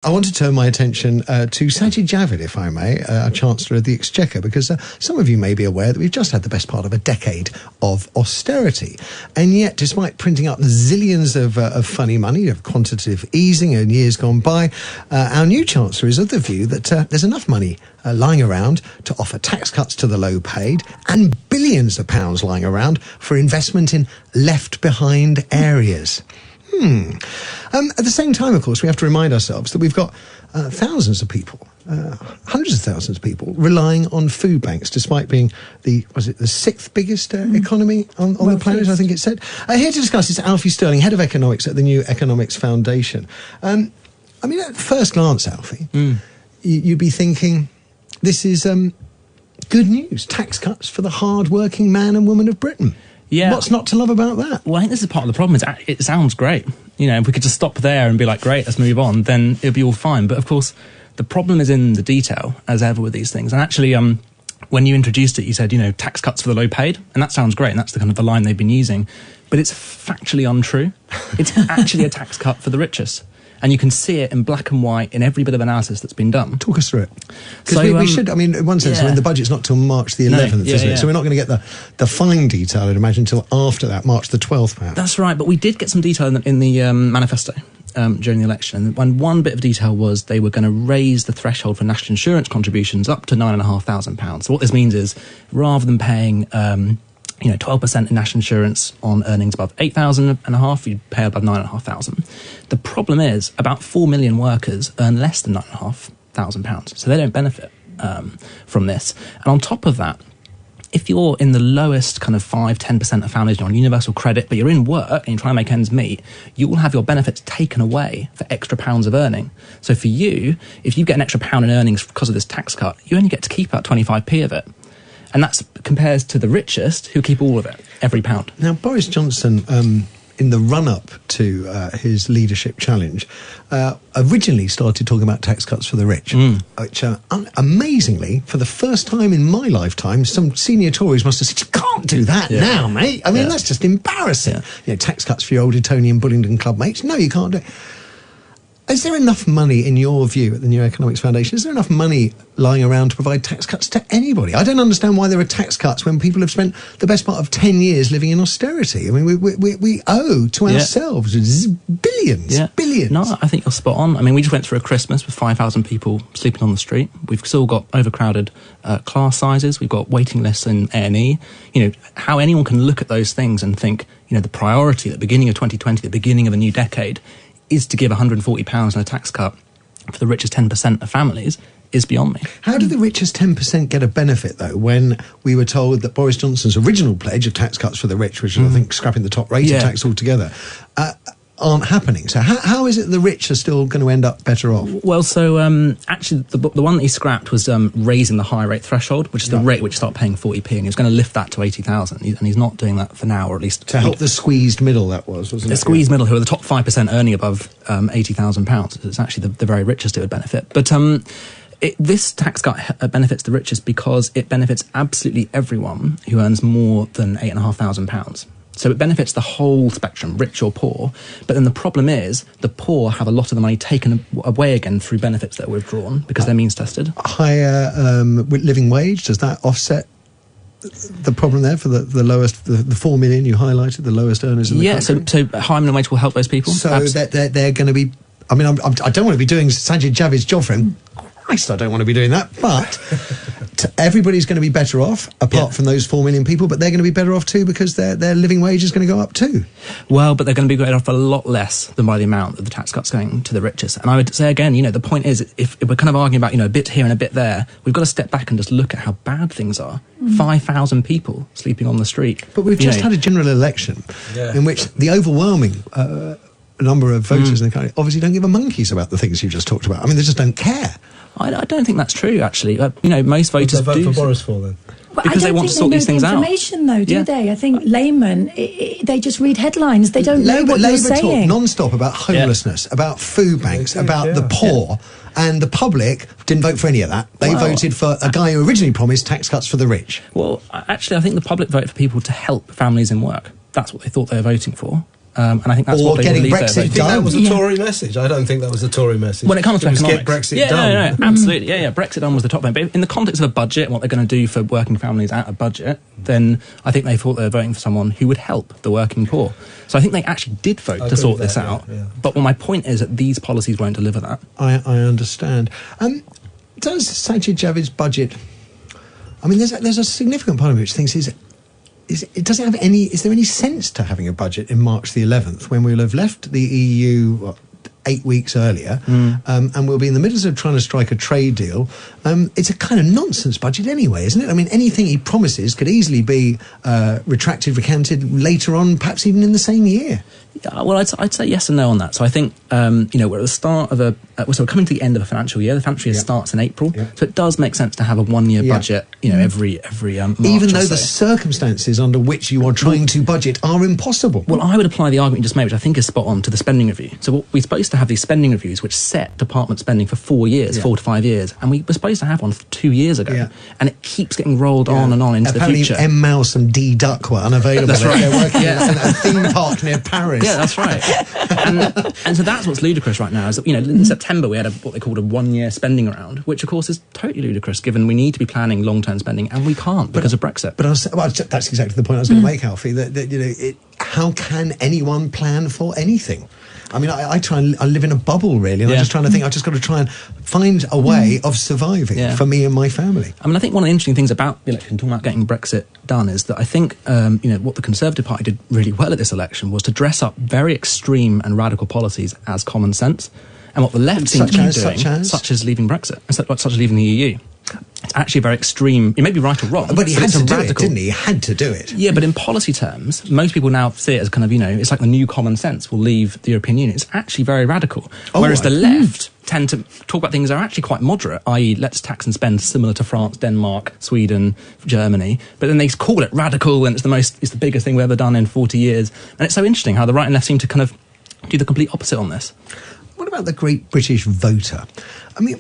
I want to turn my attention to Sajid Javid, if I may, Chancellor of the Exchequer, because some of you may be aware that we've just had the best part of a decade of austerity. And yet, despite printing up zillions of funny money, of quantitative easing in years gone by, our new Chancellor is of the view that there's enough money lying around to offer tax cuts to the low paid and billions of pounds lying around for investment in left-behind areas. At the same time, of course, we have to remind ourselves that we've got thousands of people, hundreds of thousands of people relying on food banks, despite being the sixth biggest economy on the planet, I think it said. Here to discuss is Alfie Stirling, Head of Economics at the new Economics Foundation. I mean, at first glance, Alfie, you'd be thinking, this is good news, tax cuts for the hard-working man and woman of Britain. Yeah. What's not to love about that? Well, I think this is part of the problem. It sounds great. You know, if we could just stop there and be like, great, let's move on, then it'll be all fine. But of course, the problem is in the detail, as ever with these things. And actually, when you introduced it, you said, tax cuts for the low paid. And that sounds great. And that's the kind of the line they've been using. But it's factually untrue. It's actually a tax cut for the richest. And you can see it in black and white in every bit of analysis that's been done. Talk us through it. Because we should, in one sense, the budget's not till March the 11th, isn't it? So we're not going to get the fine detail, I'd imagine, until after that, March the 12th, perhaps. That's right, but we did get some detail in the manifesto during the election. And one bit of detail was they were going to raise the threshold for national insurance contributions up to £9,500. So what this means is, rather than paying 12% in national insurance on earnings above £8,500, you'd pay above £9,500. The problem is about 4 million workers earn less than £9,500, so they don't benefit from this. And on top of that, if you're in the lowest kind of 5-10% of families, you're on universal credit, but you're in work and you're trying to make ends meet, you will have your benefits taken away for extra pounds of earning. So for you, if you get an extra pound in earnings because of this tax cut, you only get to keep about 25p of it. And that compares to the richest, who keep all of it, every pound. Now, Boris Johnson, in the run-up to his leadership challenge, originally started talking about tax cuts for the rich, which, amazingly, for the first time in my lifetime, some senior Tories must have said, you can't do that now, mate. I mean, that's just embarrassing. Tax cuts for your old Etonian Bullingdon club mates. No, you can't do it. Is there enough money, in your view, at the New Economics Foundation, is there enough money lying around to provide tax cuts to anybody? I don't understand why there are tax cuts when people have spent the best part of 10 years living in austerity. I mean, we owe to ourselves billions. No, I think you're spot on. I mean, we just went through a Christmas with 5,000 people sleeping on the street. We've still got overcrowded class sizes. We've got waiting lists in A&E. How anyone can look at those things and think, the priority at the beginning of 2020, the beginning of a new decade, is to give £140 in a tax cut for the richest 10% of families is beyond me. How do the richest 10% get a benefit, though, when we were told that Boris Johnson's original pledge of tax cuts for the rich, which is, I think, scrapping the top rate of tax altogether, aren't happening? So how is it the rich are still going to end up better off? Well, so actually the one that he scrapped was raising the high rate threshold, which is the rate which you start paying 40p, and he was going to lift that to 80,000, and he's not doing that for now, or at least... To help the squeezed middle, that wasn't it? The squeezed middle, who are the top 5% earning above £80,000. It's actually the very richest who would benefit. But this tax cut benefits the richest because it benefits absolutely everyone who earns more than £8,500. So it benefits the whole spectrum, rich or poor. But then the problem is the poor have a lot of the money taken away again through benefits that are withdrawn because they're means tested. Higher living wage, does that offset the problem there for the lowest, the 4 million you highlighted, the lowest earners in the country? So higher minimum wage will help those people. So they're going to be... I mean, I don't want to be doing Sajid Javid's job for him. Christ, I don't want to be doing that. But everybody's going to be better off, apart from those 4 million people, but they're going to be better off too because their living wage is going to go up too. Well, but they're going to be better off a lot less than by the amount of the tax cuts going to the richest. And I would say again, the point is, if we're kind of arguing about, a bit here and a bit there, we've got to step back and just look at how bad things are. 5,000 people sleeping on the street. But we've just had a general election in which the overwhelming... number of voters in the country obviously don't give a monkeys about the things you just talked about. I mean, they just don't care. I don't think that's true, actually. Most voters vote for Boris for then? Because they want to sort these things out. Information, though, do they? I think laymen, they just read headlines. They don't know what you're saying. Labour talk non-stop about homelessness, about food banks, about the poor, and the public didn't vote for any of that. They voted for a guy who originally promised tax cuts for the rich. Well, actually, I think the public voted for people to help families in work. That's what they thought they were voting for. And I think that's or what they getting will leave Brexit there. Do you think that was a Tory message? I don't think that was a Tory message. When it comes to economics, get Brexit done. No, absolutely, yeah. Brexit done was the top end. But in the context of a budget and what they're going to do for working families out of budget, then I think they thought they were voting for someone who would help the working poor. So I think they actually did vote to sort this out. Yeah. But my point is that these policies won't deliver that. I understand. Does Sajid Javid's budget? I mean, there's a significant part of it which thinks it doesn't have any. Is there any sense to having a budget in March the 11th when we'll have left the EU 8 weeks earlier, and we'll be in the middle of trying to strike a trade deal? It's a kind of nonsense budget anyway, isn't it? I mean, anything he promises could easily be retracted, recanted later on, perhaps even in the same year. Yeah, well, I'd say yes and no on that. So I think, we're at the start of we're coming to the end of a financial year. The financial year starts in April. Yeah. So it does make sense to have a 1 year budget, every March. Even though the circumstances under which you are trying to budget are impossible. Well, I would apply the argument you just made, which I think is spot on, to the spending review. So we're supposed to have these spending reviews which set department spending for 4 years, 4 to 5 years. And we were supposed to have one 2 years ago. Yeah. And it keeps getting rolled on and on into Apparently the future. M. Mouse and D. Duck were unavailable. That's right. They're working at a theme park near Paris. Yeah, that's right. and so that's what's ludicrous right now, is that, in September we had what they called a 1 year spending round, which of course is totally ludicrous given we need to be planning long-term spending and we can't because of Brexit. But that's exactly the point I was going to make, Alfie, that how can anyone plan for anything? I mean, I live in a bubble, really, and I'm just trying to think, I've just got to try and find a way of surviving for me and my family. I mean, I think one of the interesting things about the election, talking about getting Brexit done, is that I think, what the Conservative Party did really well at this election was to dress up very extreme and radical policies as common sense. And what the left seems to be doing, such as leaving Brexit, such as leaving the EU, it's actually very extreme. It may be right or wrong, but he had to do it, didn't he? He had to do it. Yeah, but in policy terms, most people now see it as kind of, it's like the new common sense will leave the European Union. It's actually very radical. Whereas the left tend to talk about things that are actually quite moderate, i.e. let's tax and spend similar to France, Denmark, Sweden, Germany. But then they call it radical and it's the biggest thing we've ever done in 40 years. And it's so interesting how the right and left seem to kind of do the complete opposite on this. What about the great British voter? I mean,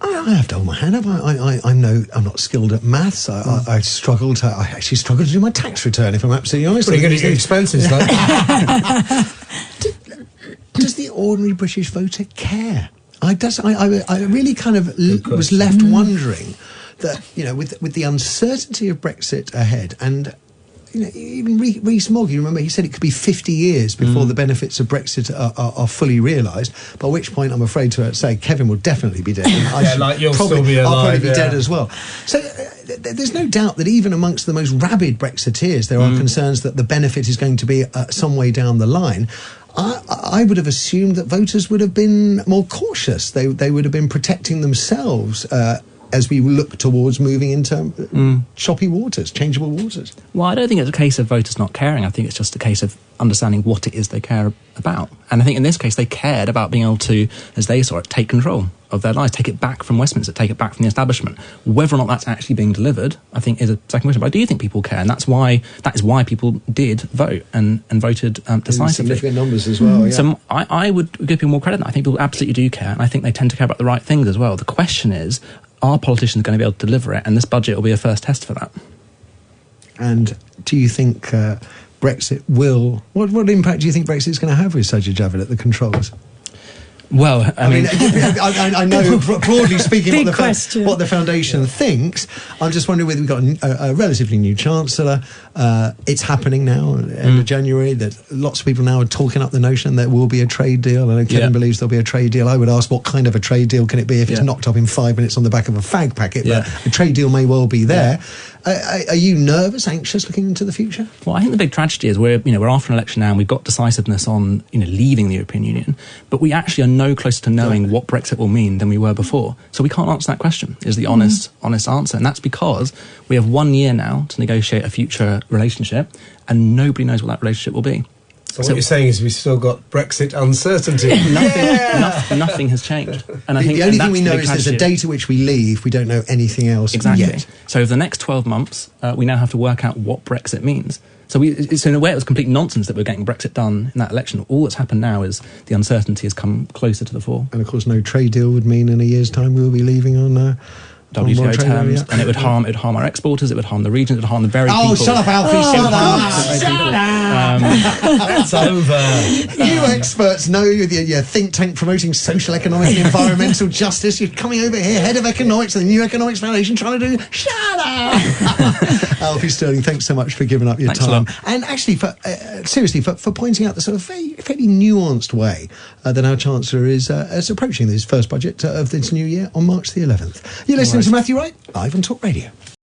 I have to hold my hand up. I'm not skilled at maths. I actually struggled to do my tax return, if I'm absolutely honest. Pretty good at your expenses, though. Does the ordinary British voter care? I really kind of was left wondering that, with the uncertainty of Brexit ahead, and even Rees Mogg, you remember, he said it could be 50 years before the benefits of Brexit are fully realised, by which point I'm afraid to say Kevin will definitely be dead. You'll still be alive. I'll probably be dead as well. So there's no doubt that even amongst the most rabid Brexiteers, there are concerns that the benefit is going to be some way down the line. I would have assumed that voters would have been more cautious. They would have been protecting themselves as we look towards moving into choppy waters, changeable waters. Well, I don't think it's a case of voters not caring. I think it's just a case of understanding what it is they care about. And I think in this case, they cared about being able to, as they saw it, take control of their lives, take it back from Westminster, take it back from the establishment. Whether or not that's actually being delivered, I think, is a second question. But I do think people care, and that is why people did vote and voted decisively. Significant numbers as well, yeah. So I would give people more credit. I think people absolutely do care, and I think they tend to care about the right things as well. The question is, are politicians going to be able to deliver it? And this budget will be a first test for that. And do you think Brexit will... What impact do you think Brexit is going to have with Sajid Javid at the controls? Well, I mean... I know, broadly speaking, what the Foundation Yeah. thinks. I'm just wondering whether we've got a relatively new Chancellor. It's happening now, end of January, that lots of people now are talking up the notion there will be a trade deal. I know Kevin believes there'll be a trade deal. I would ask, what kind of a trade deal can it be if it's knocked up in 5 minutes on the back of a fag packet? But a trade deal may well be there. Are you nervous, anxious, looking into the future? Well, I think the big tragedy is we're after an election now, and we've got decisiveness on leaving the European Union, but we actually are no closer to knowing what Brexit will mean than we were before. So we can't answer that question, is the honest answer. And that's because we have 1 year now to negotiate a future relationship, and nobody knows what that relationship will be. So what you're saying is we've still got Brexit uncertainty. Nothing has changed. And I think the only thing we know is there's a date at which we leave. We don't know anything else yet. So for the next 12 months, we now have to work out what Brexit means. So in a way, it was complete nonsense that we're getting Brexit done in that election. All that's happened now is the uncertainty has come closer to the fore. And of course, no trade deal would mean in a year's time we'll be leaving on WTO trade terms, area. and it would harm our exporters, it would harm the region, it would harm the very people. Oh, shut up, Alfie! Shut up! That's over. You experts know your think tank promoting social, economic, and environmental justice. You're coming over here, head of economics of the New Economics Foundation, trying to do. Shut up! Alfie Stirling, thanks so much for giving up your Thanks a time, lot. and actually, seriously, for pointing out the sort of fairly nuanced way that our Chancellor is approaching his first budget of this new year on March the 11th. You're listening to Matthew Wright, live on talkRADIO.